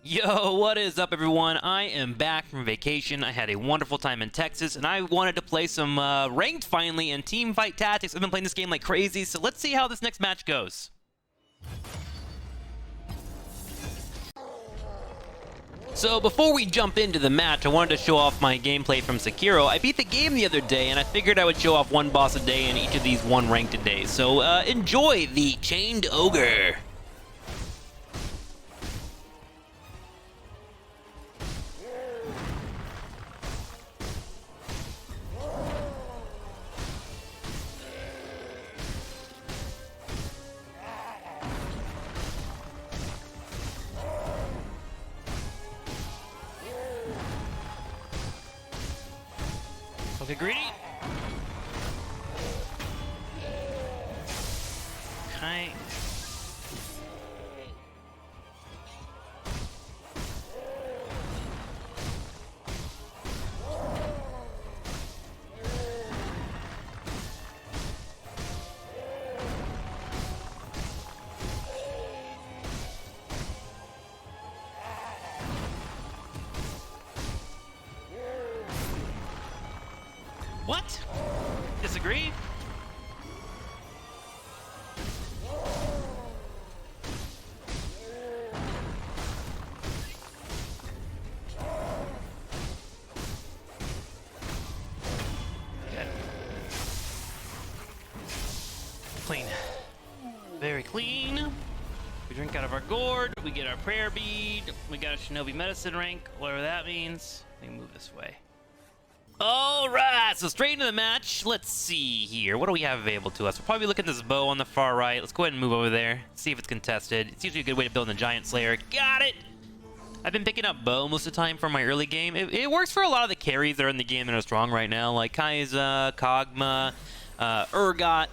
Yo, what is up, everyone? I am back from vacation. I had a wonderful time in Texas, and I wanted to play some ranked finally in Teamfight Tactics. I've been playing this game like crazy, so let's see how this next match goes. So before we jump into the match, I wanted to show off my gameplay from Sekiro. I beat the game the other day, and I figured I would show off one boss a day in each of these one ranked days. So enjoy the Chained Ogre. Okay, greedy. Okay. What? Disagree? Okay. Clean. Very clean. We drink out of our gourd, we get our prayer bead, we got a shinobi medicine rank, whatever that means. Let me move this way. Alright, so straight into the match. Let's see here. What do we have available to us? We'll probably look at this bow on the far right. Let's go ahead and move over there, see if it's contested. It's usually a good way to build a giant slayer. Got it! I've been picking up bow most of the time for my early game. It works for a lot of the carries that are in the game that are strong right now, like Kai'Sa, Kog'Maw, Urgot.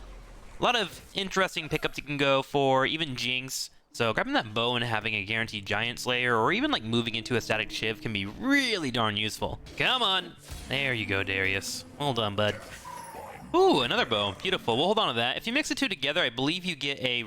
A lot of interesting pickups you can go for, even Jinx. So grabbing that bow and having a guaranteed giant slayer, or even like moving into a static shiv, can be really darn useful. Come on! There you go, Darius. Well done, bud. Ooh, another bow. Beautiful. We'll hold on to that. If you mix the two together, I believe you get a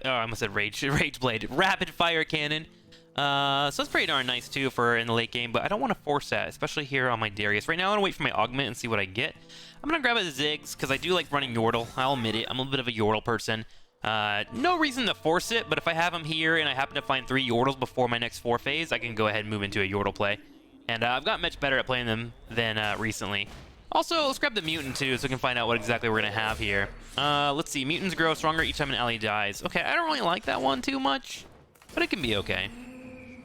I almost said rage blade. Rapid fire cannon. So that's pretty darn nice too for in the late game, but I don't want to force that, especially here on my Darius. Right now, I want to wait for my augment and see what I get. I'm gonna grab a Ziggs because I do like running Yordle. I'll admit it. I'm a bit of a Yordle person. No reason to force it, but if I have them here and I happen to find 3 Yordles before my next 4 phase, I can go ahead and move into a Yordle play. And I've gotten much better at playing them than recently. Also, let's grab the Mutant too, so we can find out what exactly we're gonna have here. Let's see, Mutants grow stronger each time an ally dies. Okay, I don't really like that one too much, but it can be okay.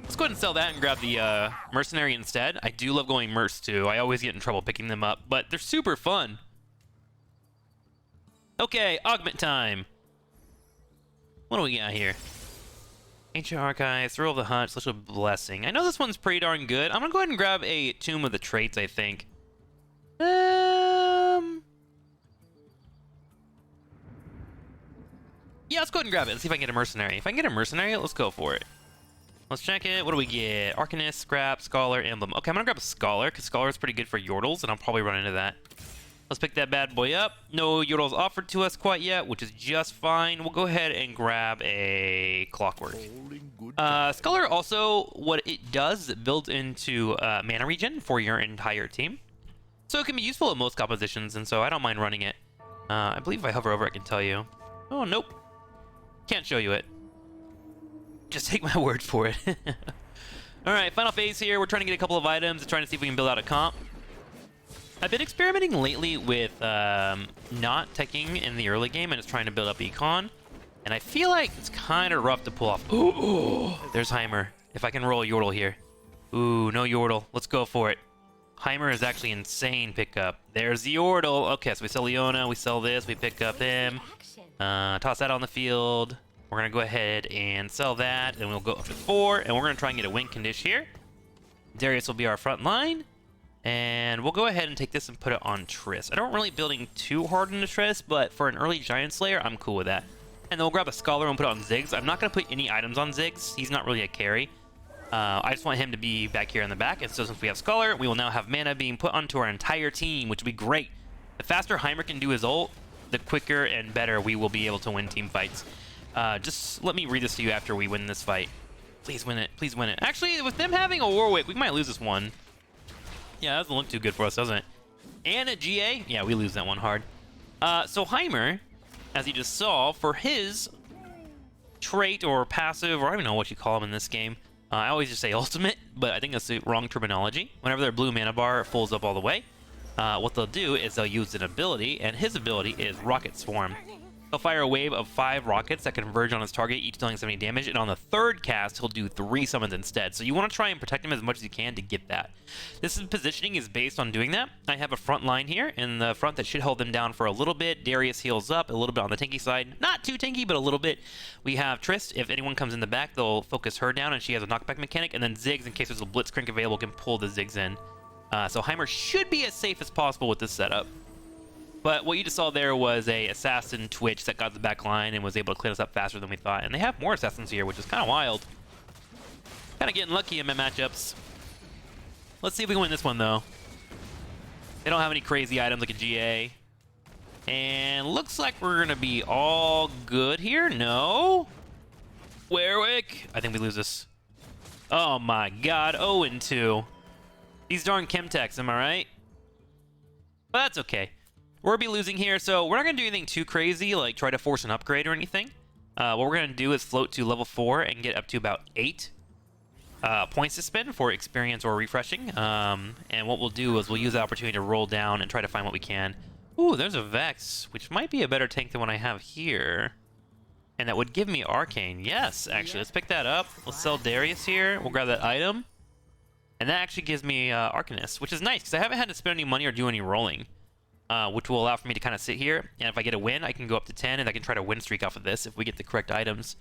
Let's go ahead and sell that and grab the Mercenary instead. I do love going Mercs too. I always get in trouble picking them up, but they're super fun. Okay, augment time. What do we got here? Ancient Archives, Thrill of the Hunt, Celestial Blessing. I know this one's pretty darn good. I'm gonna go ahead and grab a Tomb of the Traits, I think. Yeah, let's go ahead and grab it and see if I can get a Mercenary. If I can get a Mercenary, let's go for it. Let's check it. What do we get? Arcanist, Scrap, Scholar, Emblem. Okay, I'm gonna grab a Scholar, because Scholar is pretty good for Yordles, and I'll probably run into that. Let's pick that bad boy up. No Yordles offered to us quite yet, which is just fine. We'll go ahead and grab a Clockwork. Scholar also, what it does is it builds into mana regen for your entire team. So it can be useful in most compositions, and so I don't mind running it. I believe if I hover over, I can tell you. Oh, nope. Can't show you it. Just take my word for it. Alright, final phase here. We're trying to get a couple of items and trying to see if we can build out a comp. I've been experimenting lately with not teching in the early game and just trying to build up econ. And I feel like it's kind of rough to pull off. Ooh, there's Heimer. If I can roll a Yordle here. Ooh, no Yordle. Let's go for it. Heimer is actually insane pickup. There's the Yordle. Okay, so we sell Leona, we sell this, we pick up him. Toss that on the field. We're going to go ahead and sell that, and we'll go up to 4, and we're going to try and get a win condition here. Darius will be our front line. And we'll go ahead and take this and put it on Triss. I don't really building too hard into Triss, but for an early Giant Slayer, I'm cool with that. And then we'll grab a Scholar and put it on Ziggs. I'm not going to put any items on Ziggs. He's not really a carry. I just want him to be back here in the back. And so since we have Scholar, we will now have mana being put onto our entire team, which would be great. The faster Heimer can do his ult, the quicker and better we will be able to win team fights. Just let me read this to you after we win this fight. Please win it. Please win it. Actually, with them having a Warwick, we might lose this one. Yeah, that doesn't look too good for us, doesn't it? And a GA? Yeah, we lose that one hard. So Heimer, as you just saw, for his trait or passive, or I don't even know what you call him in this game. I always just say ultimate, but I think that's the wrong terminology. Whenever their blue mana bar fills up all the way, what they'll do is they'll use an ability, and his ability is Rocket Swarm. He'll fire a wave of 5 rockets that converge on his target, each dealing 70 damage, and on the third cast, he'll do 3 summons instead. So you want to try and protect him as much as you can to get that. This positioning is based on doing that. I have a front line here in the front that should hold them down for a little bit. Darius heals up a little bit on the tanky side. Not too tanky, but a little bit. We have Trist. If anyone comes in the back, they'll focus her down, and she has a knockback mechanic. And then Ziggs, in case there's a Blitzcrank available, can pull the Ziggs in. So Heimer should be as safe as possible with this setup. But what you just saw there was a assassin Twitch that got the back line and was able to clean us up faster than we thought. And they have more assassins here, which is kind of wild. Kind of getting lucky in my matchups. Let's see if we can win this one, though. They don't have any crazy items like a GA. And looks like we're going to be all good here. No. Warwick. I think we lose this. Oh, my God. 0-2. These darn Chemtechs, am I right? But that's okay. We'll be losing here, so we're not going to do anything too crazy, like try to force an upgrade or anything. What we're going to do is float to level 4 and get up to about 8 points to spend for experience or refreshing. And what we'll do is we'll use the opportunity to roll down and try to find what we can. Ooh, there's a Vex, which might be a better tank than what I have here. And that would give me Arcane. Yes, actually, let's pick that up. Let's sell Darius here. We'll grab that item. And that actually gives me Arcanist, which is nice, because I haven't had to spend any money or do any rolling. Which will allow for me to kind of sit here, and if I get a win, I can go up to 10, and I can try to win streak off of this if we get the correct items.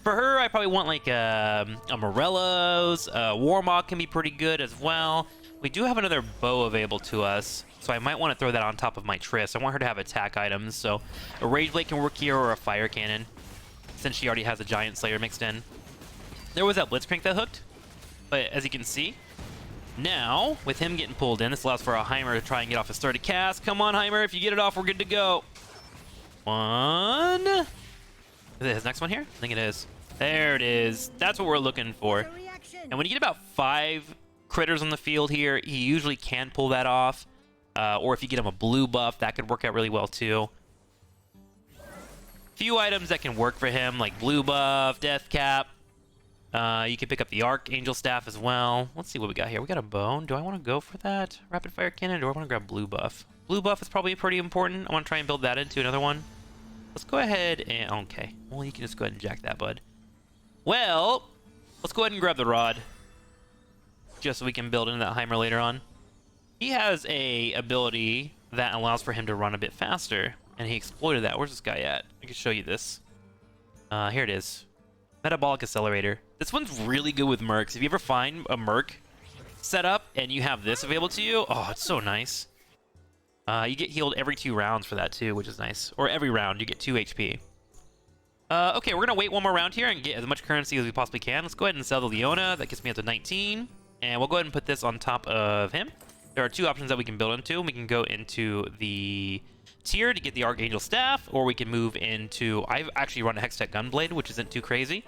For her, I probably want like a Morello's, Warmog can be pretty good as well. We do have another bow available to us, so I might want to throw that on top of my Triss. I want her to have attack items, so a Rage Blade can work here, or a Fire Cannon, since she already has a Giant Slayer mixed in. There was that Blitzcrank that hooked, but as you can see, now, with him getting pulled in, this allows for a Heimer to try and get off his third cast. Come on, Heimer, if you get it off, we're good to go. 1. Is it his next one here? I think it is. There it is. That's what we're looking for. And when you get about 5 critters on the field here, he usually can pull that off. Or if you get him a blue buff, that could work out really well too. Few items that can work for him, like blue buff, death cap. You can pick up the Archangel Staff as well. Let's see what we got here. We got a bone. Do I want to go for that rapid fire cannon, or do I want to grab blue buff? Blue buff is probably pretty important. I want to try and build that into another one. Let's go ahead and... Okay. Well, you can just go ahead and jack that, bud. Well, let's go ahead and grab the rod. Just so we can build into that Heimer later on. He has a ability that allows for him to run a bit faster. And he exploited that. Where's this guy at? I can show you this. Here it is. Metabolic Accelerator. This one's really good with mercs. If you ever find a merc setup and you have this available to you, oh, it's so nice. You get healed every 2 rounds for that too, which is nice. Or every round, you get 2 HP. Okay, we're gonna wait one more round here and get as much currency as we possibly can. Let's go ahead and sell the Leona. That gets me up to 19. And we'll go ahead and put this on top of him. There are 2 options that we can build into. We can go into the tier to get the Archangel Staff, or we can move into... I've actually run a Hextech Gunblade, which isn't too crazy.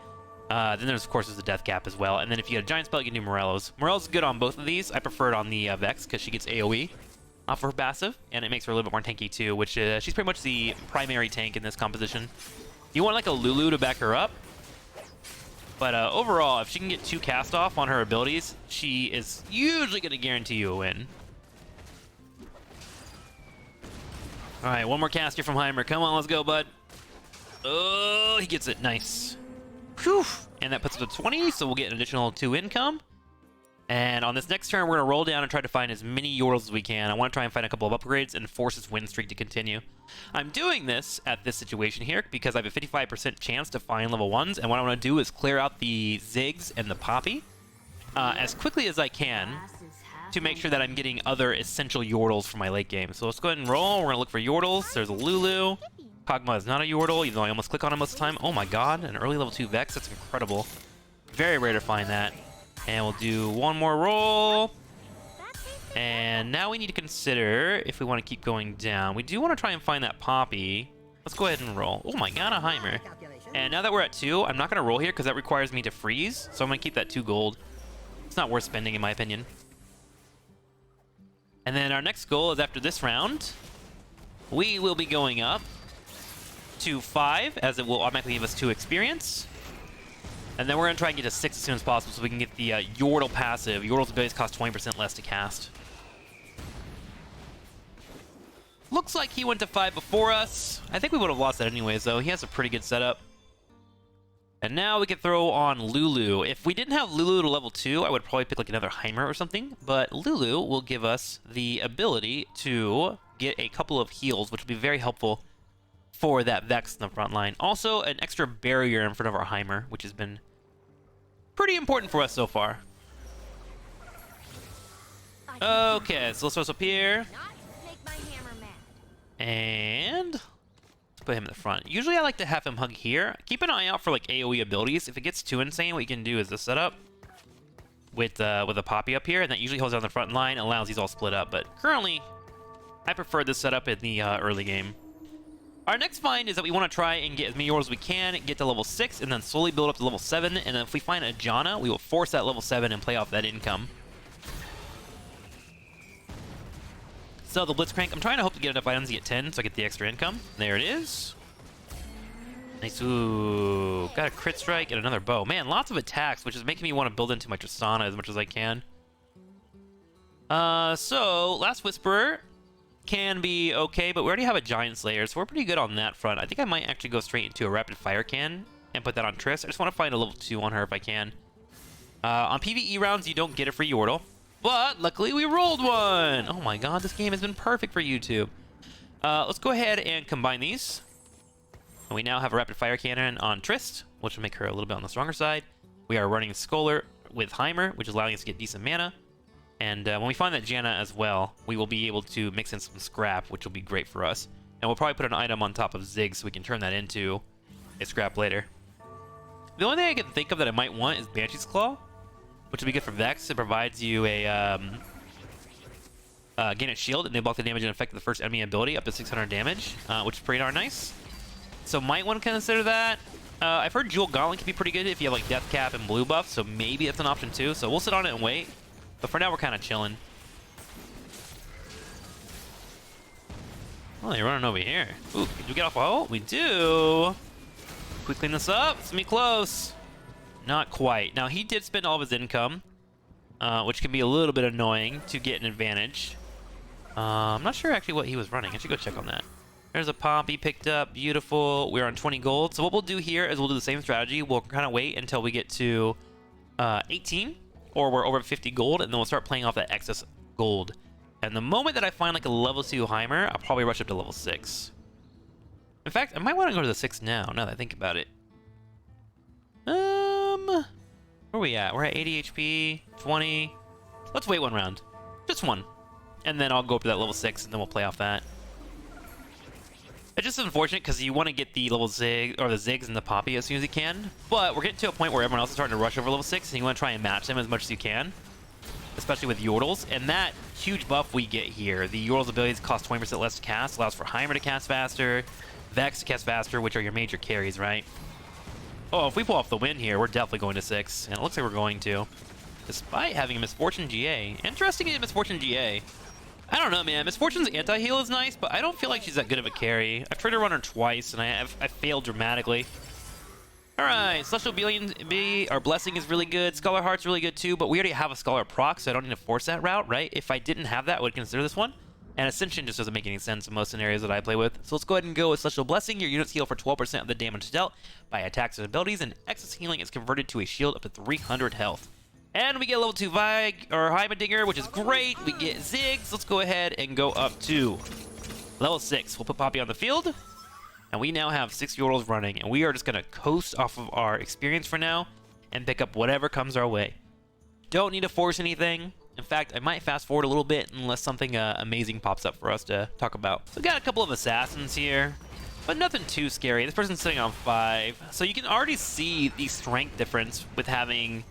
Then there's, of course, the Death Cap as well. And then if you get a Giant Spell, you can do Morello's. Morello's is good on both of these. I prefer it on the Vex, because she gets AoE off her passive, and it makes her a little bit more tanky too, which she's pretty much the primary tank in this composition. You want like a Lulu to back her up, but overall, if she can get 2 cast off on her abilities, she is usually going to guarantee you a win. Alright, one more cast here from Heimer. Come on, let's go, bud. Oh, he gets it. Nice. Whew. And that puts us to 20, so we'll get an additional 2 income. And on this next turn, we're going to roll down and try to find as many Yordles as we can. I want to try and find a couple of upgrades and force this win streak to continue. I'm doing this at this situation here because I have a 55% chance to find level 1s, and what I want to do is clear out the Ziggs and the Poppy as quickly as I can to make sure that I'm getting other essential Yordles for my late game. So let's go ahead and roll. We're going to look for Yordles. There's a Lulu. Kog'Maw is not a Yordle, even though I almost click on him most of the time. Oh my god, an early level 2 Vex. That's incredible. Very rare to find that. And we'll do one more roll. And now we need to consider if we want to keep going down. We do want to try and find that Poppy. Let's go ahead and roll. Oh my god, a Heimer. And now that we're at 2, I'm not going to roll here because that requires me to freeze. So I'm going to keep that 2 gold. It's not worth spending in my opinion. And then our next goal is after this round, we will be going up to 5 as it will automatically give us 2 experience. And then we're going to try and get to 6 as soon as possible so we can get the Yordle passive. Yordle's abilities cost 20% less to cast. Looks like he went to 5 before us. I think we would have lost that anyways, though. He has a pretty good setup. And now we can throw on Lulu. If we didn't have Lulu to level 2, I would probably pick like another Heimer or something. But Lulu will give us the ability to get a couple of heals, which will be very helpful for that Vex in the front line. Also, an extra barrier in front of our Heimer, which has been pretty important for us so far. Okay, so let's throw us up here. And put him in the front. Usually I like to have him hug here. Keep an eye out for like AoE abilities. If it gets too insane, what you can do is this setup with a Poppy up here, and that usually holds down the front line and allows these all split up. But currently, I prefer this setup in the early game. Our next find is that we want to try and get as many Yordles as we can, get to level 6, and then slowly build up to level 7. And then if we find a Janna, we will force that level 7 and play off that income. So the Blitzcrank, I'm trying to hope to get enough items to get 10 so I get the extra income. There it is. Nice. Ooh, got a crit strike and another bow. Man, lots of attacks, which is making me want to build into my Tristana as much as I can. So Last Whisperer can be okay, but we already have a Giant Slayer, so we're pretty good on that front. I think I might actually go straight into a Rapid Fire can and put that on Triss. I just want to find a level 2 on her if I can. On PvE rounds, you don't get a free Yordle. But luckily we rolled one! Oh my god, this game has been perfect for YouTube. Let's go ahead and combine these. And we now have a Rapid Fire Cannon on Trist, which will make her a little bit on the stronger side. We are running Scholar with Heimer, which is allowing us to get decent mana. And when we find that Janna as well, we will be able to mix in some scrap, which will be great for us. And we'll probably put an item on top of Zig so we can turn that into a scrap later. The only thing I can think of that I might want is Banshee's Claw, which will be good for Vex. It provides you a gain a shield, and they block the damage and effect of the first enemy ability up to 600 damage, which is pretty darn nice. So might want to consider that. I've heard Jewel Gauntlet can be pretty good if you have like Death Cap and blue buff, so maybe that's an option too. So we'll sit on it and wait. But for now, we're kind of chilling. Oh, they're running over here. Ooh, did we get off? Oh, we do. Can we clean this up? It's gonna be close. Not quite. Now, he did spend all of his income, which can be a little bit annoying to get an advantage. I'm not sure actually what he was running. I should go check on that. There's a Poppy picked up. Beautiful. We're on 20 gold. So what we'll do here is we'll do the same strategy. We'll kind of wait until we get to 18, or we're over 50 gold, and then we'll start playing off that excess gold. And the moment that I find like a level 2 Heimer, I'll probably rush up to level 6. In fact, I might want to go to the 6 now that I think about it. Where are we at? We're at 80 HP, 20. Let's wait one round. Just one. And then I'll go up to that level 6, and then we'll play off that. It's just unfortunate because you want to get the level Zig, or the Zigs and the Poppy as soon as you can. But we're getting to a point where everyone else is starting to rush over level 6, and you want to try and match them as much as you can. Especially with Yordles. And that huge buff we get here, the Yordles abilities cost 20% less to cast, allows for Heimer to cast faster, Vex to cast faster, which are your major carries, right? Oh, if we pull off the win here, we're definitely going to 6. And it looks like we're going to. Despite having a Misfortune GA. Interesting in Misfortune GA. I don't know, man. Misfortune's anti-heal is nice, but I don't feel like she's that good of a carry. I've tried to run her twice, and I failed dramatically. Alright, Celestial B, our Blessing is really good. Scholar Heart's really good too, but we already have a Scholar proc, so I don't need to force that route, right? If I didn't have that, I would consider this one. And Ascension just doesn't make any sense in most scenarios that I play with. So let's go ahead and go with Celestial Blessing. Your units heal for 12% of the damage dealt by attacks and abilities, and excess healing is converted to a shield up to 300 health. And we get level 2 Heimerdinger, which is great. We get Ziggs. Let's go ahead and go up to level 6. We'll put Poppy on the field. And we now have 6 Yordles running. And we are just going to coast off of our experience for now and pick up whatever comes our way. Don't need to force anything. In fact, I might fast forward a little bit unless something amazing pops up for us to talk about. So we got a couple of assassins here, but nothing too scary. This person's sitting on 5. So you can already see the strength difference with having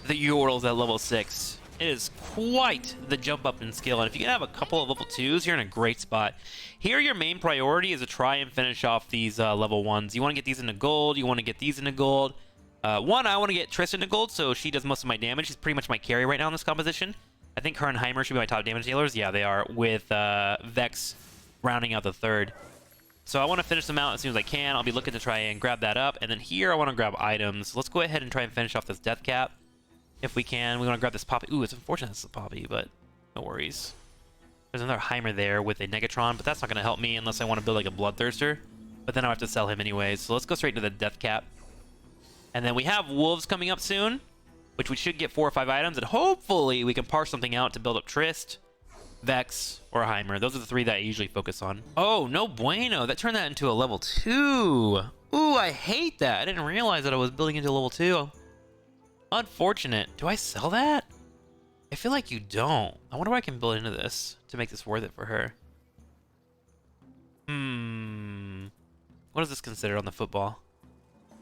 the Yordles at level 6. It is quite the jump up in skill, and if you can have a couple of level 2s, you're in a great spot. Here, your main priority is to try and finish off these level 1s. You want to get these into gold, you want to get these into gold. One, I want to get Triss into gold, so she does most of my damage. She's pretty much my carry right now in this composition. I think her and Heimer should be my top damage dealers. Yeah, they are, with Vex rounding out the third. So I want to finish them out as soon as I can. I'll be looking to try and grab that up. And then here, I want to grab items. Let's go ahead and try and finish off this death cap. If we can, we want to grab this Poppy. Ooh, it's unfortunate it's a Poppy, but no worries. There's another Heimer there with a Negatron, but that's not going to help me unless I want to build like a Bloodthirster. But then I'll have to sell him anyways. So let's go straight into the Death Cap. And then we have Wolves coming up soon, which we should get 4 or 5 items. And hopefully we can parse something out to build up Trist, Vex, or Heimer. Those are the 3 that I usually focus on. Oh, no bueno. That turned that into a level 2. Ooh, I hate that. I didn't realize that I was building into a level 2. Unfortunate. Do I sell that? I feel like you don't. I wonder what I can build into this to make this worth it for her. What is this considered on the football?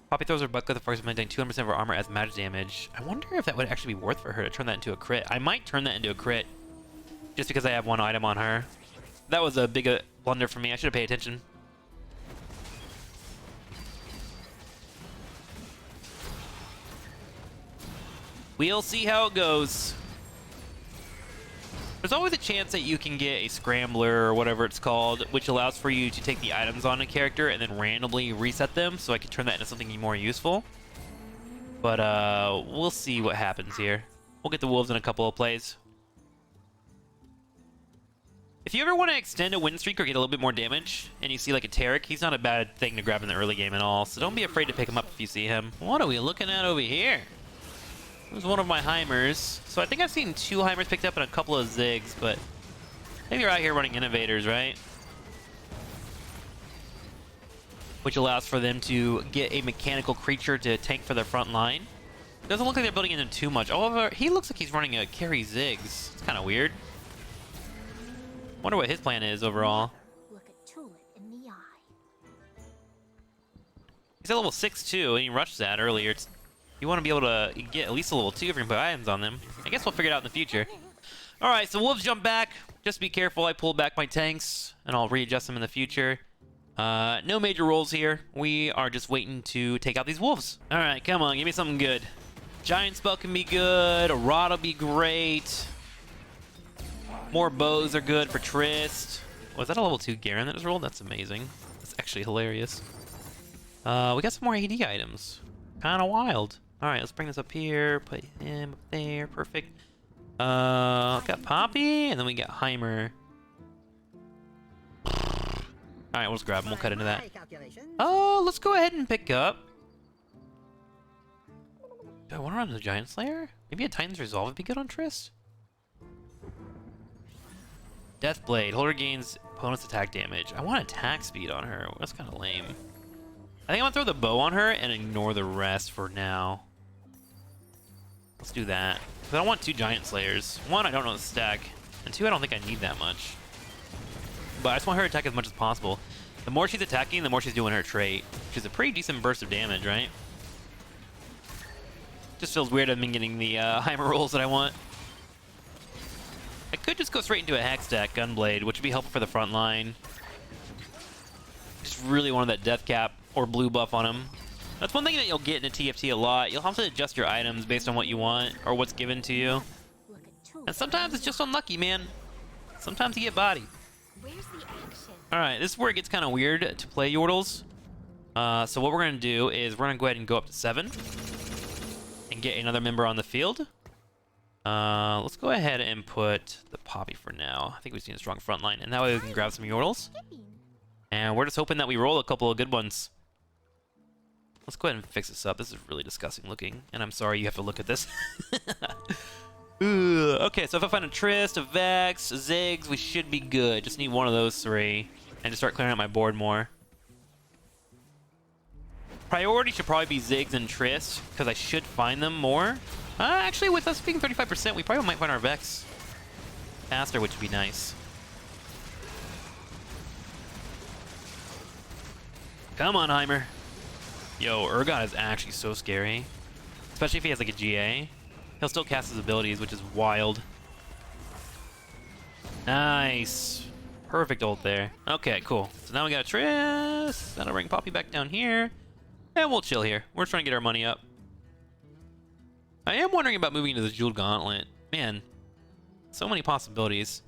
Poppy throws her butt with the force maintain 200% of her armor as magic damage. I wonder if that would actually be worth for her to turn that into a crit. I might turn that into a crit just because I have 1 item on her. That was a big blunder for me. I should have paid attention. We'll see how it goes. There's always a chance that you can get a scrambler or whatever it's called, which allows for you to take the items on a character and then randomly reset them, so I can turn that into something more useful. But we'll see what happens here. We'll get the wolves in a couple of plays. If you ever want to extend a win streak or get a little bit more damage, and you see like a Tarek, he's not a bad thing to grab in the early game at all, so don't be afraid to pick him up if you see him. What are we looking at over here? This is one of my Heimers. So I think I've seen 2 Heimers picked up and a couple of Ziggs, but maybe you're out here running Innovators, right? Which allows for them to get a mechanical creature to tank for their front line. Doesn't look like they're building into too much. However, he looks like he's running a carry Ziggs. It's kind of weird. Wonder what his plan is overall. Look at Tulip in the eye. He's at level 6 too, and he rushed that earlier. You want to be able to get at least a level 2 if you can put items on them. I guess we'll figure it out in the future. Alright, so wolves jump back. Just be careful. I pulled back my tanks, and I'll readjust them in the future. No major rolls here. We are just waiting to take out these wolves. Alright, come on. Give me something good. Giant Spell can be good. A Rod will be great. More bows are good for Trist. Was that a level 2 Garen that was rolled? That's amazing. That's actually hilarious. We got some more AD items. Kind of wild. Alright, let's bring this up here. Put him up there. Perfect. Got Poppy, and then we got Heimer. Alright, we'll just grab him. We'll cut into that. Oh, let's go ahead and pick up. Do I want to run the Giant Slayer? Maybe a Titan's Resolve would be good on Triss? Deathblade. Holder gains opponent's attack damage. I want attack speed on her. That's kind of lame. I think I'm going to throw the bow on her and ignore the rest for now. Let's do that. Because I don't want 2 Giant Slayers. 1, I don't know the stack. And 2, I don't think I need that much. But I just want her to attack as much as possible. The more she's attacking, the more she's doing her trait. Which is a pretty decent burst of damage, right? Just feels weird I've been getting the Heimer rolls that I want. I could just go straight into a Hex stack, Gunblade, which would be helpful for the front line. Just really wanted that Death Cap or blue buff on him. That's one thing that you'll get in a TFT a lot. You'll have to adjust your items based on what you want or what's given to you. And sometimes it's just unlucky, man. Sometimes you get bodied. Alright, this is where it gets kind of weird to play Yordles. So what we're going to do is we're going to go ahead and go up to 7. And get another member on the field. Let's go ahead and put the Poppy for now. I think we just need a strong front line. And that way we can grab some Yordles. And we're just hoping that we roll a couple of good ones. Let's go ahead and fix this up. This is really disgusting looking. And I'm sorry you have to look at this. Ooh, okay, so if I find a Trist, a Vex, a Ziggs, we should be good. Just need one of those 3. And just start clearing out my board more. Priority should probably be Ziggs and Trist, because I should find them more. Actually, with us being 35%, we probably might find our Vex faster, which would be nice. Come on, Heimer. Yo, Urgot is actually so scary. Especially if he has like a GA. He'll still cast his abilities, which is wild. Nice. Perfect ult there. Okay, cool. So now we got a Triss. That'll bring Poppy back down here. And we'll chill here. We're trying to get our money up. I am wondering about moving into the Jeweled Gauntlet. Man, so many possibilities.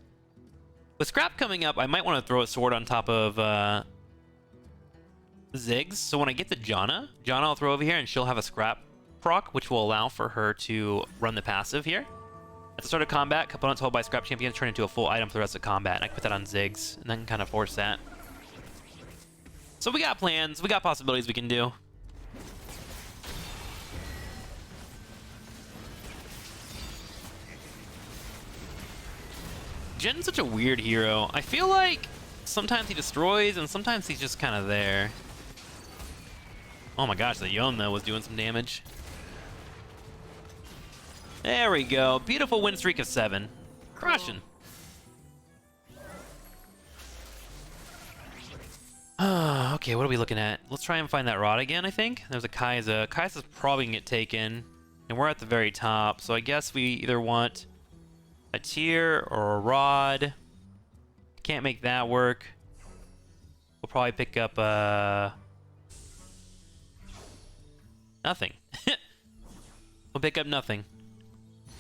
With Scrap coming up, I might want to throw a sword on top of Ziggs. So when I get the Janna I'll throw over here and she'll have a Scrap proc, which will allow for her to run the passive here. At the start of combat, components held by Scrap champions turn into a full item for the rest of combat, and I can put that on Ziggs, and then kind of force that. So we got plans, we got possibilities we can do. Jin's such a weird hero. I feel like sometimes he destroys, and sometimes he's just kind of there. Oh my gosh, the Yone, though, was doing some damage. There we go. Beautiful win streak of 7. Crushing. Okay, what are we looking at? Let's try and find that rod again, I think. There's a Kai'Sa. Kai'Sa's probably going to get taken. And we're at the very top, so I guess we either want a tier or a rod. Can't make that work. We'll probably pick up nothing. We'll pick up nothing.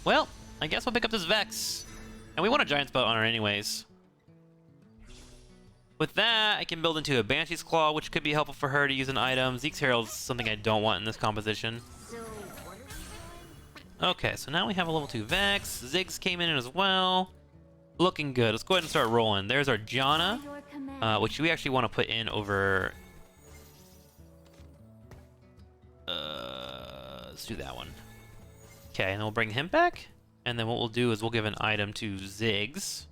Well, I guess we'll pick up this Vex. And we want a Giant's Boat on her anyways. With that, I can build into a Banshee's Claw, which could be helpful for her to use an item. Zeke's Herald's something I don't want in this composition. Okay, so now we have a level 2 Vex. Ziggs came in as well. Looking good. Let's go ahead and start rolling. There's our Janna, which we actually want to put in over... let's do that one. Okay, and then we'll bring him back. And then what we'll do is we'll give an item to Ziggs,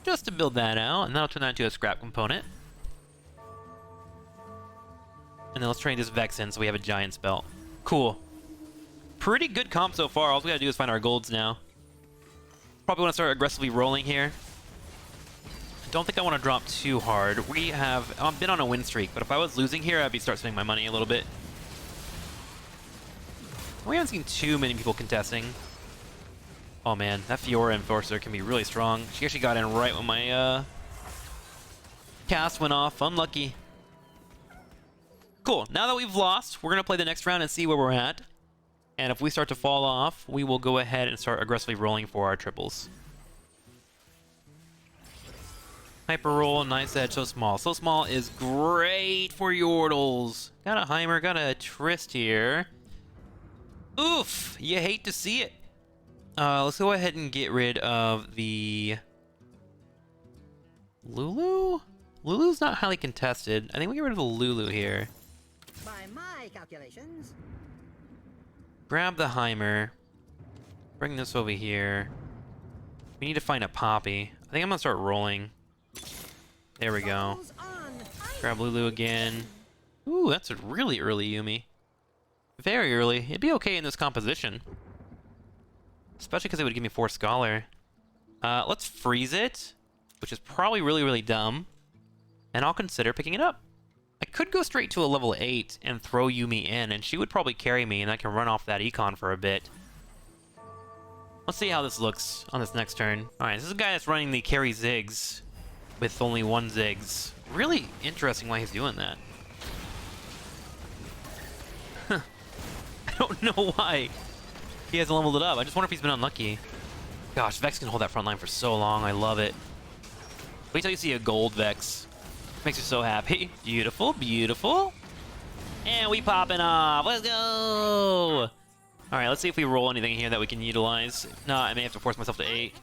just to build that out, and that'll turn that into a Scrap component. And then let's train this Vex in so we have a Giant's Belt. Cool. Pretty good comp so far. All we gotta do is find our golds now. Probably want to start aggressively rolling here. I don't think I want to drop too hard. We have been on a win streak, but if I was losing here, I'd start spending my money a little bit. We haven't seen too many people contesting. Oh man, that Fiora Enforcer can be really strong. She actually got in right when my cast went off. Unlucky. Cool. Now that we've lost, we're going to play the next round and see where we're at. And if we start to fall off, we will go ahead and start aggressively rolling for our triples. Hyper roll, nice edge, so small. So small is great for Yordles. Got a Heimer, got a Trist here. Oof, you hate to see it. Let's go ahead and get rid of the Lulu? Lulu's not highly contested. I think we get rid of the Lulu here. By my calculations. Grab the Heimer. Bring this over here. We need to find a Poppy. I think I'm gonna start rolling. There we go. Grab Lulu again. Ooh, that's a really early Yuumi. Very early. It'd be okay in this composition. Especially because it would give me 4 Scholar. Let's freeze it, which is probably really, really dumb. And I'll consider picking it up. I could go straight to a level 8 and throw Yuumi in, and she would probably carry me, and I can run off that econ for a bit. Let's see how this looks on this next turn. Alright, this is a guy that's running the carry Ziggs with only 1 Ziggs. Really interesting why he's doing that. Huh. I don't know why he hasn't leveled it up. I just wonder if he's been unlucky. Gosh, Vex can hold that front line for so long. I love it. Wait till you see a gold Vex. Makes you so happy. Beautiful, beautiful. And we popping off. Let's go! Alright, let's see if we roll anything here that we can utilize. If not, I may have to force myself to 8.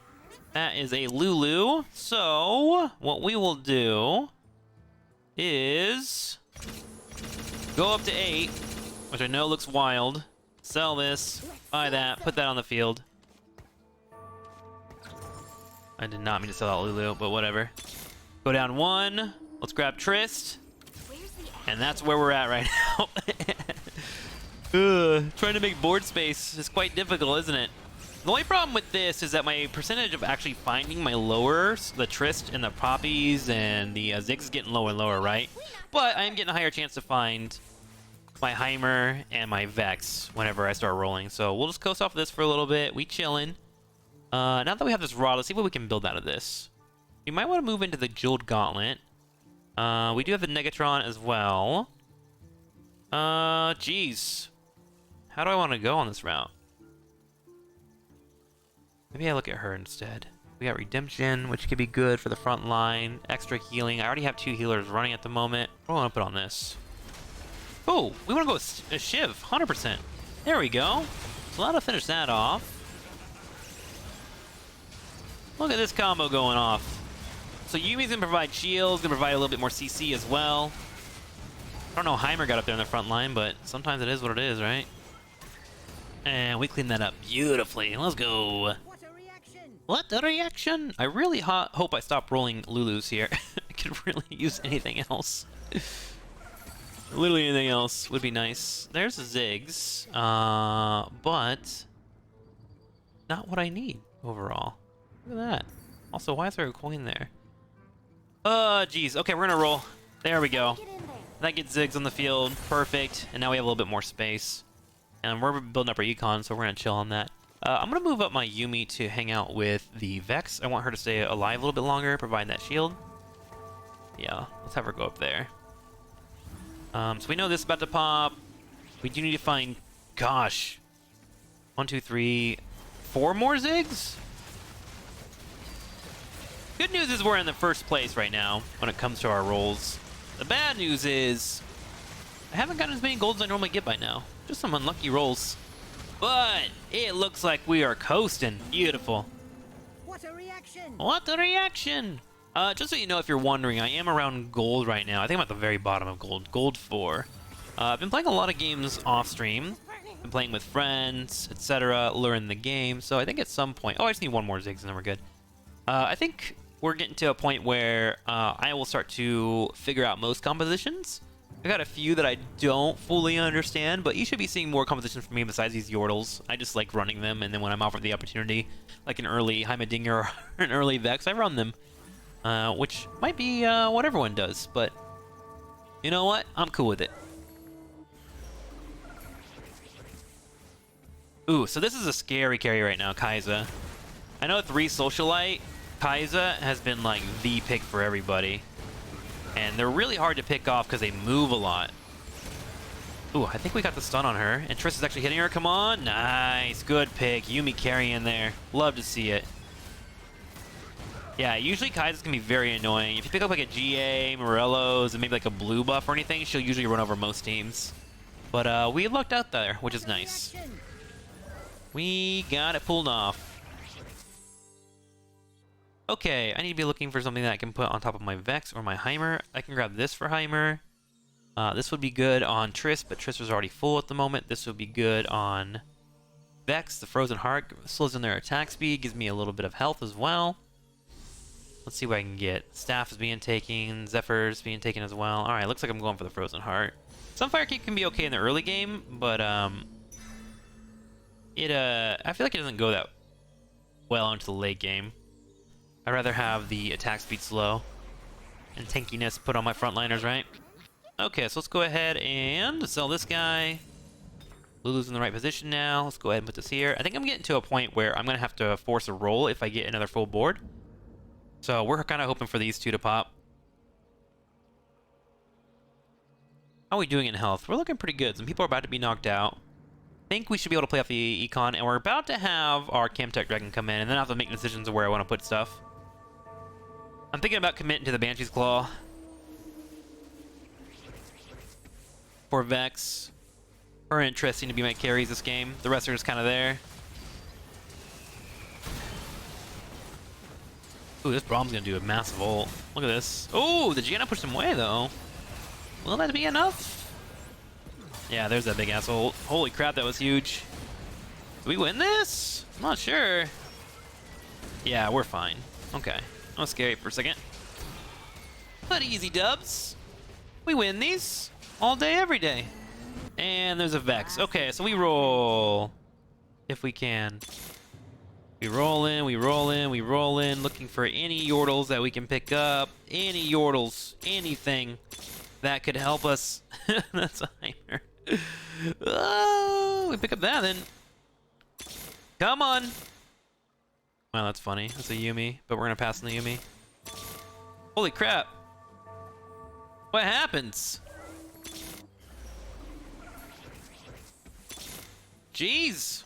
That is a Lulu. So, what we will do is go up to 8, which I know looks wild. Sell this, buy that, put that on the field. I did not mean to sell out Lulu, but whatever. Go down 1. Let's grab Trist. And that's where we're at right now. Trying to make board space is quite difficult, isn't it? The only problem with this is that my percentage of actually finding my lowers, the Trist and the Poppies and the Ziggs is getting lower and lower, right? But I am getting a higher chance to find my Heimer and my Vex whenever I start rolling. So we'll just coast off this for a little bit. We chillin'. Now that we have this rod, let's see what we can build out of this. We might want to move into the Jeweled Gauntlet. We do have the Negatron as well. Geez. How do I want to go on this route? Maybe I look at her instead. We got Redemption, which could be good for the front line. Extra healing. I already have 2 healers running at the moment. What do I want to put on this? Oh, we want to go with a Shiv, 100%. There we go. So that'll finish that off. Look at this combo going off. So Yumi's gonna provide shields, gonna provide a little bit more CC as well. I don't know how Heimer got up there in the front line, but sometimes it is what it is, right? And we clean that up beautifully. Let's go. What a reaction! What a reaction! I really hope I stop rolling Lulus here. I could really use anything else. Literally anything else would be nice. There's Ziggs, but not what I need overall. Look at that. Also, why is there a coin there? Geez. Okay, we're gonna roll. There we go. Get in there. That gets Ziggs on the field. Perfect. And now we have a little bit more space. And we're building up our econ, so we're gonna chill on that. I'm gonna move up my Yumi to hang out with the Vex. I want her to stay alive a little bit longer, provide that shield. Yeah, let's have her go up there. So we know this is about to pop. We do need to find, gosh, 1, 2, 3, 4 more Ziggs? Good news is we're in the first place right now when it comes to our rolls. The bad news is I haven't gotten as many golds as I normally get by now. Just some unlucky rolls. But it looks like we are coasting. Beautiful. What a reaction! What a reaction! Just so you know, if you're wondering, I am around gold right now. I think I'm at the very bottom of gold. Gold 4. I've been playing a lot of games off stream. Been playing with friends, etc. Learning the game. So I think at some point... Oh, I just need 1 more Ziggs and then we're good. I think we're getting to a point where I will start to figure out most compositions. I got a few that I don't fully understand, but you should be seeing more compositions from me besides these Yordles. I just like running them, and then when I'm offered the opportunity, like an early Heimerdinger or an early Vex, I run them. Which might be what everyone does, but you know what? I'm cool with it. Ooh, so this is a scary carry right now, Kai'Sa. I know 3 Socialite, Kai'Sa has been like the pick for everybody. And they're really hard to pick off because they move a lot. Ooh, I think we got the stun on her. And Triss is actually hitting her. Come on. Nice. Good pick. Yumi carrying there. Love to see it. Yeah, usually Kai'Sa's can be very annoying. If you pick up like a GA, Morello's, and maybe like a blue buff or anything, she'll usually run over most teams. But we lucked out there, which is nice. We got it pulled off. Okay, I need to be looking for something that I can put on top of my Vex or my Heimer. I can grab this for Heimer. This would be good on Triss, but Triss was already full at the moment. This would be good on Vex. The Frozen Heart slows down their attack speed, gives me a little bit of health as well. Let's see what I can get. Staff is being taken, Zephyr's being taken as well. Alright, looks like I'm going for the Frozen Heart. Sunfire Cape can be okay in the early game, but I feel like it doesn't go that well into the late game. I'd rather have the attack speed slow and tankiness put on my frontliners, right? Okay, so let's go ahead and sell this guy. Lulu's in the right position now. Let's go ahead and put this here. I think I'm getting to a point where I'm going to have to force a roll if I get another full board. So we're kind of hoping for these 2 to pop. How are we doing in health? We're looking pretty good. Some people are about to be knocked out. I think we should be able to play off the econ, and we're about to have our Camtech Dragon come in, and then I have to make decisions of where I want to put stuff. I'm thinking about committing to the Banshee's Claw for Vex. Her interesting to be my carries this game. The rest are just kind of there. Ooh, this Brahm's gonna do a massive ult. Look at this. Oh, the Gianna pushed him away though. Will that be enough? Yeah, there's that big ass ult. Holy crap, that was huge. Do we win this? I'm not sure. Yeah, we're fine. Okay. That was scary for a second. But easy dubs. We win these all day, every day. And there's a Vex. Okay, so we roll if we can. We roll in, we roll in, we roll in, looking for any Yordles that we can pick up. Any Yordles, anything that could help us. That's a Heimer. Oh, we pick up that then. Come on. Wow, that's funny. That's a Yumi, but we're gonna pass on the Yumi. Holy crap. What happens? Jeez.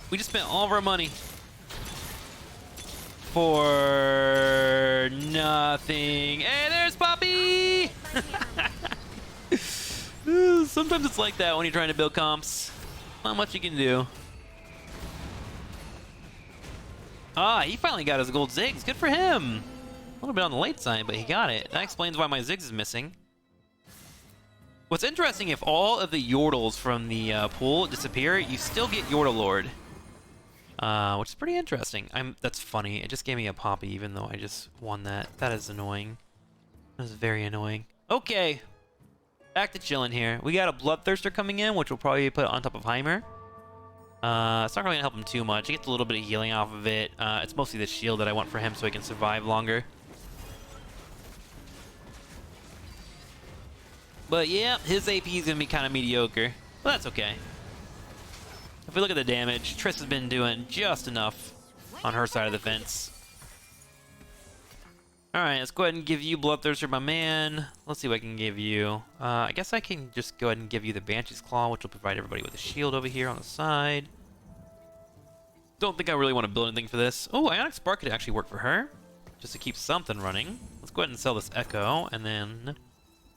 We just spent all of our money for nothing. Hey, there's Poppy! Sometimes it's like that when you're trying to build comps. Not much you can do. Ah, he finally got his gold Ziggs. Good for him. A little bit on the late side, but he got it. That explains why my Ziggs is missing. What's interesting, if all of the Yordles from the pool disappear, you still get Yordle Lord. Which is pretty interesting. That's funny. It just gave me a Poppy, even though I just won that. That is annoying. That is very annoying. Okay. Back to chilling here. We got a Bloodthirster coming in, which we'll probably put on top of Heimer. It's not really gonna help him too much. He gets a little bit of healing off of it. It's mostly the shield that I want for him so he can survive longer. But yeah, his AP is gonna be kind of mediocre. But that's okay. If we look at the damage, Triss has been doing just enough on her side of the fence. Alright, let's go ahead and give you Bloodthirster, my man. Let's see what I can give you. I guess I can just go ahead and give you the Banshee's Claw, which will provide everybody with a shield over here on the side. Don't think I really want to build anything for this. Oh, Ionic Spark could actually work for her, just to keep something running. Let's go ahead and sell this Echo, and then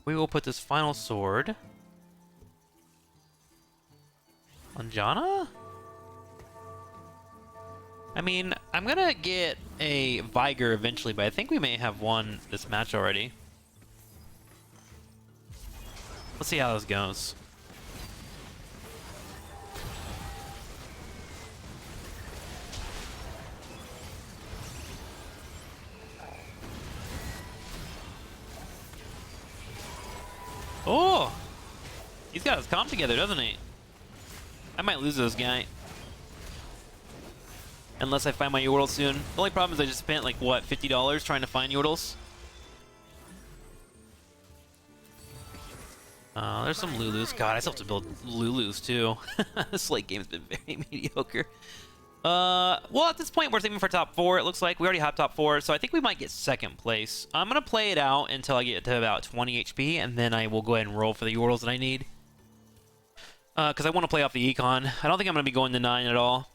we will put this final sword on Janna? I mean, I'm gonna get a Viger eventually, but I think we may have won this match already. Let's see how this goes. Oh! He's got his comp together, doesn't he? I might lose this guy. Unless I find my Yordle soon. The only problem is I just spent like, what, $50 trying to find Yordles? There's some Lulus. God, I still have to build Lulus too. This late game's been very mediocre. Well, at this point, we're aiming for top 4. It looks like we already have top 4, so I think we might get second place. I'm gonna play it out until I get to about 20 HP, and then I will go ahead and roll for the Yordles that I need. Because I want to play off the Econ. I don't think I'm gonna be going to 9 at all.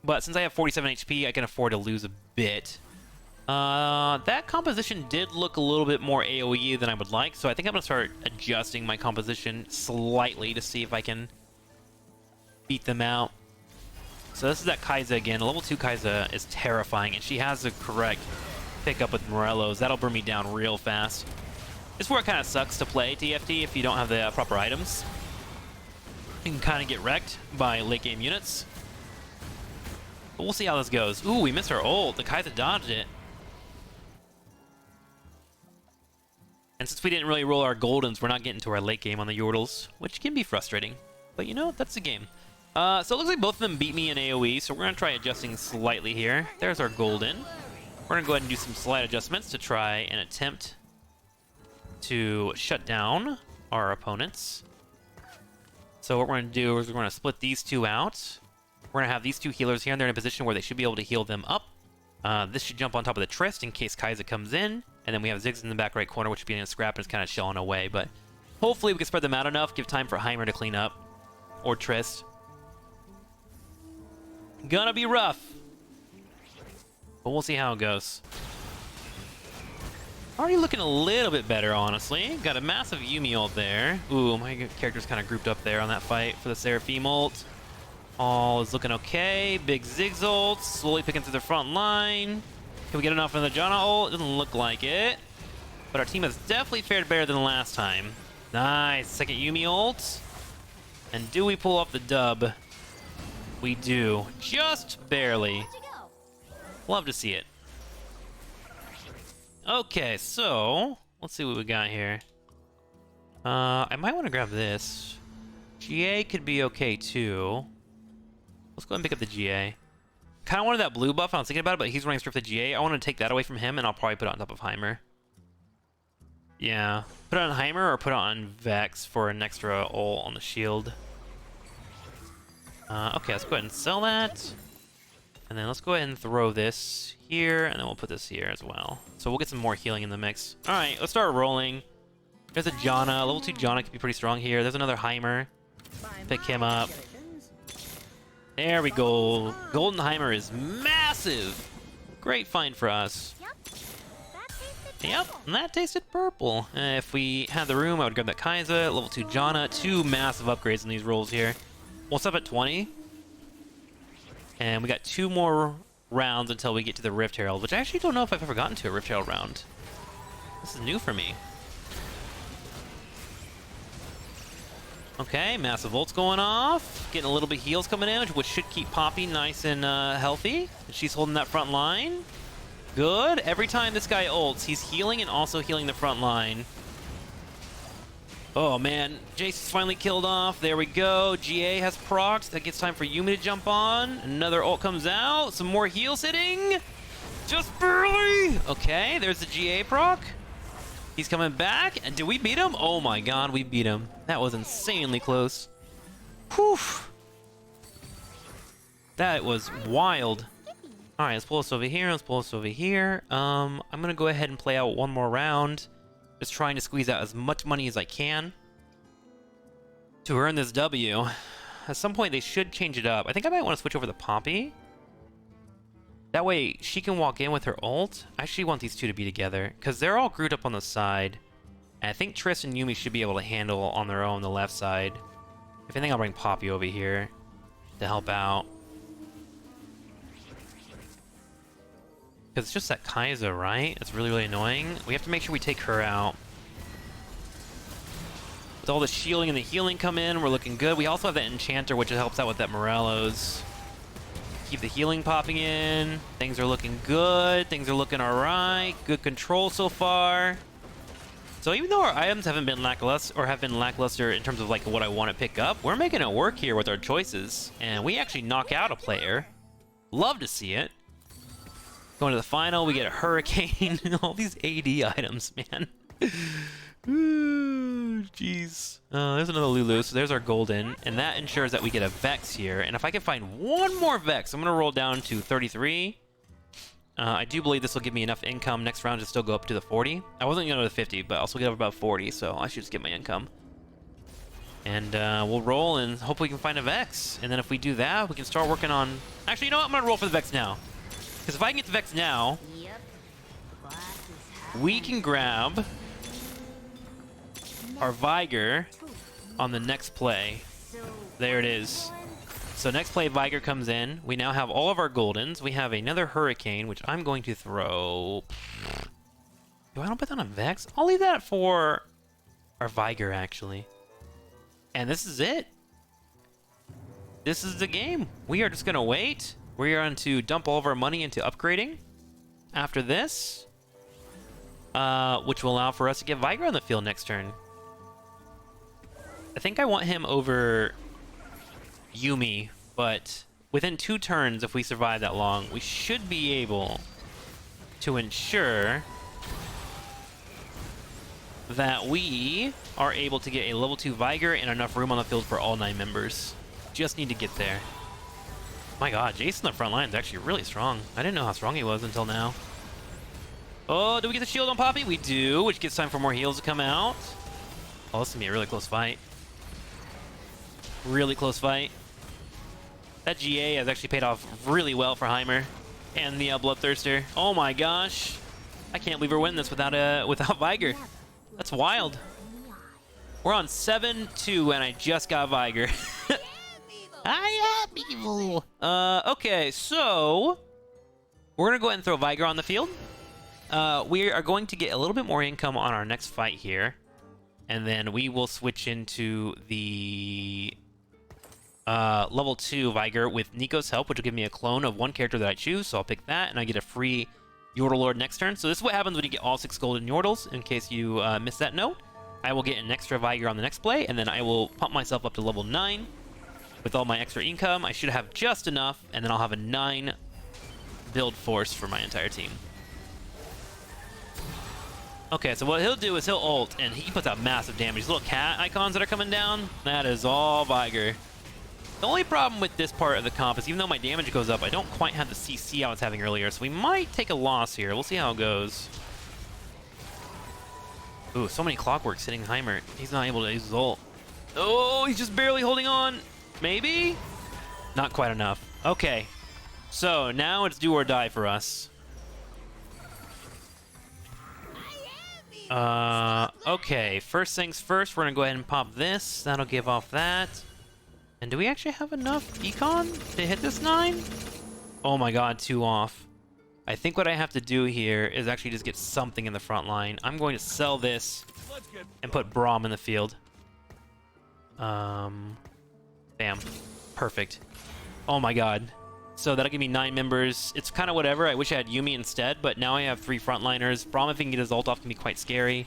But since I have 47 HP, I can afford to lose a bit. That composition did look a little bit more AoE than I would like, so I think I'm going to start adjusting my composition slightly to see if I can beat them out. So this is that Kai'Sa again. Level 2 Kai'Sa is terrifying, and she has the correct pickup with Morello's. That'll burn me down real fast. This is where it kind of sucks to play TFT if you don't have the proper items. You can kind of get wrecked by late game units. But we'll see how this goes. Ooh, we missed our ult. The Kai'Sa dodged it. And since we didn't really roll our Goldens, we're not getting to our late game on the Yordles, which can be frustrating. But you know, that's the game. So it looks like both of them beat me in AoE, so we're going to try adjusting slightly here. There's our Golden. We're going to go ahead and do some slight adjustments to try and attempt to shut down our opponents. So what we're going to do is we're going to split these two out. We're going to have these two healers here, and they're in a position where they should be able to heal them up. This should jump on top of the Trist in case Kai'Sa comes in. And then we have Ziggs in the back right corner, which should be in a scrap and is kind of chilling away. But hopefully we can spread them out enough, give time for Heimer to clean up. Or Trist. Gonna be rough. But we'll see how it goes. Already looking a little bit better, honestly. Got a massive Yumi ult there. Ooh, my character's kind of grouped up there on that fight for the Seraphim ult. All is looking okay. Big Ziggs ult, slowly picking through the front line. Can we get enough from the Janna ult? Doesn't look like it. But our team has definitely fared better than last time. Nice, second Yumi ult. And do we pull off the dub? We do. Just barely. Love to see it. Okay, so let's see what we got here. I might want to grab this. GA could be okay too. Let's go ahead and pick up the GA. Kind of wanted that blue buff. I was thinking about it, but he's running straight for the GA. I want to take that away from him, and I'll probably put it on top of Heimer. Yeah. Put it on Heimer or put it on Vex for an extra ult on the shield. Okay, let's go ahead and sell that. And then let's go ahead and throw this here, and then we'll put this here as well. So we'll get some more healing in the mix. Alright, let's start rolling. There's a Janna. Level 2 Janna could be pretty strong here. There's another Heimer. Pick him up. There we go. Golden Heimer is massive. Great find for us. Yep, and that tasted purple. If we had the room, I would grab that Kai'Sa, level 2 Janna. 2 massive upgrades in these rolls here. We'll stop at 20. And we got 2 more rounds until we get to the Rift Herald, which I actually don't know if I've ever gotten to a Rift Herald round. This is new for me. Okay, massive ults going off. Getting a little bit of heals coming in, which should keep Poppy nice and healthy. She's holding that front line. Good. Every time this guy ults, he's healing and also healing the front line. Oh man, Jason's finally killed off. There we go. GA has procs. That gives time for Yumi to jump on. Another ult comes out. Some more heals hitting. Just barely. Okay, there's the GA proc. He's coming back. And did we beat him? Oh my god, we beat him. That was insanely close. Whew. That was wild. Alright, let's pull this over here. Let's pull this over here. I'm gonna go ahead and play out one more round. Just trying to squeeze out as much money as I can to earn this W. At some point, they should change it up. I think I might want to switch over to Poppy. That way, she can walk in with her ult. I actually want these two to be together, because they're all grouped up on the side. And I think Triss and Yumi should be able to handle on their own the left side. If anything, I'll bring Poppy over here to help out. Because it's just that Kai'Sa, right? It's really, really annoying. We have to make sure we take her out. With all the shielding and the healing come in, we're looking good. We also have that Enchanter, which helps out with that Morello's. Keep the healing popping in. Things are looking good. Things are looking alright. Good control so far. So even though our items haven't been lackluster, or have been lackluster in terms of like what I want to pick up, we're making it work here with our choices. And we actually knock out a player. Love to see it. Going to the final, we get a Hurricane. All these AD items, man. Ooh, jeez. There's another Lulu, so there's our golden. And that ensures that we get a Vex here. And if I can find one more Vex, I'm going to roll down to 33. I do believe this will give me enough income next round to still go up to the 40. I wasn't going to go to 50, but I'll still get up about 40, so I should just get my income. And we'll roll and hope we can find a Vex. And then if we do that, we can start working on... Actually, you know what? I'm going to roll for the Vex now. Because if I can get the Vex now, we can grab our Viger on the next play. There it is. So next play, Viger comes in. We now have all of our Goldens. We have another Hurricane, which I'm going to throw... Do I don't put that on Vex? I'll leave that for our Viger, actually. And this is it. This is the game. We are just going to wait. We are going to dump all of our money into upgrading after this, which will allow for us to get Viger on the field next turn. I think I want him over Yumi, but within 2 turns, if we survive that long, we should be able to ensure that we are able to get a level 2 Viger and enough room on the field for all 9 members. Just need to get there. My god, Jason on the front line is actually really strong. I didn't know how strong he was until now. Oh, do we get the shield on Poppy? We do, which gives time for more heals to come out. Oh, this is going to be a really close fight. Really close fight. That GA has actually paid off really well for Heimer and the Bloodthirster. Oh my gosh. I can't believe we're winning this without Viger. That's wild. We're on 7-2 and I just got Viger. I am evil. Okay, so we're gonna go ahead and throw Viger on the field. We are going to get a little bit more income on our next fight here, and then we will switch into the level 2 Viger with Nico's help, which will give me a clone of one character that I choose. So I'll pick that, and I get a free Yordle Lord next turn. So this is what happens when you get all 6 golden Yordles. In case you missed that note, I will get an extra Viger on the next play, and then I will pump myself up to level 9. With all my extra income, I should have just enough, and then I'll have a 9 build force for my entire team. Okay, so what he'll do is he'll ult, and he puts out massive damage. These little cat icons that are coming down, that is all Vigor. The only problem with this part of the comp is even though my damage goes up, I don't quite have the CC I was having earlier, so we might take a loss here. We'll see how it goes. Ooh, so many clockworks hitting Heimer. He's not able to use his ult. Oh, he's just barely holding on. Maybe? Not quite enough. Okay, so now it's do or die for us. Okay, first things first, we're gonna go ahead and pop this. That'll give off that. And do we actually have enough econ to hit this 9? Oh my god, 2 off. I think what I have to do here is actually just get something in the front line. I'm going to sell this and put Braum in the field. Bam. Perfect. Oh my god. So that'll give me 9 members. It's kind of whatever. I wish I had Yuumi instead, but now I have 3 frontliners. Braum, if he can get his ult off, can be quite scary.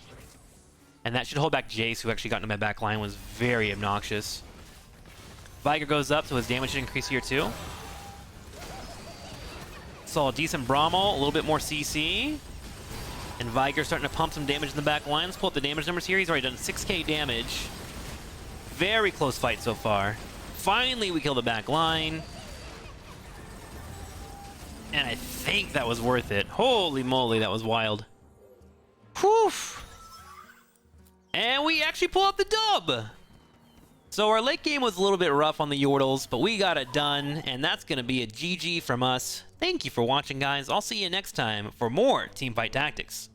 And that should hold back Jace, who actually got into my back line, was very obnoxious. Vigor goes up, so his damage should increase here too. Saw a decent Braum ult, a little bit more CC. And Vigor starting to pump some damage in the back line. Let's pull up the damage numbers here. He's already done 6k damage. Very close fight so far. Finally, we kill the back line. And I think that was worth it. Holy moly, that was wild. Whew! And we actually pull out the dub! So our late game was a little bit rough on the Yordles, but we got it done, and that's going to be a GG from us. Thank you for watching, guys. I'll see you next time for more Teamfight Tactics.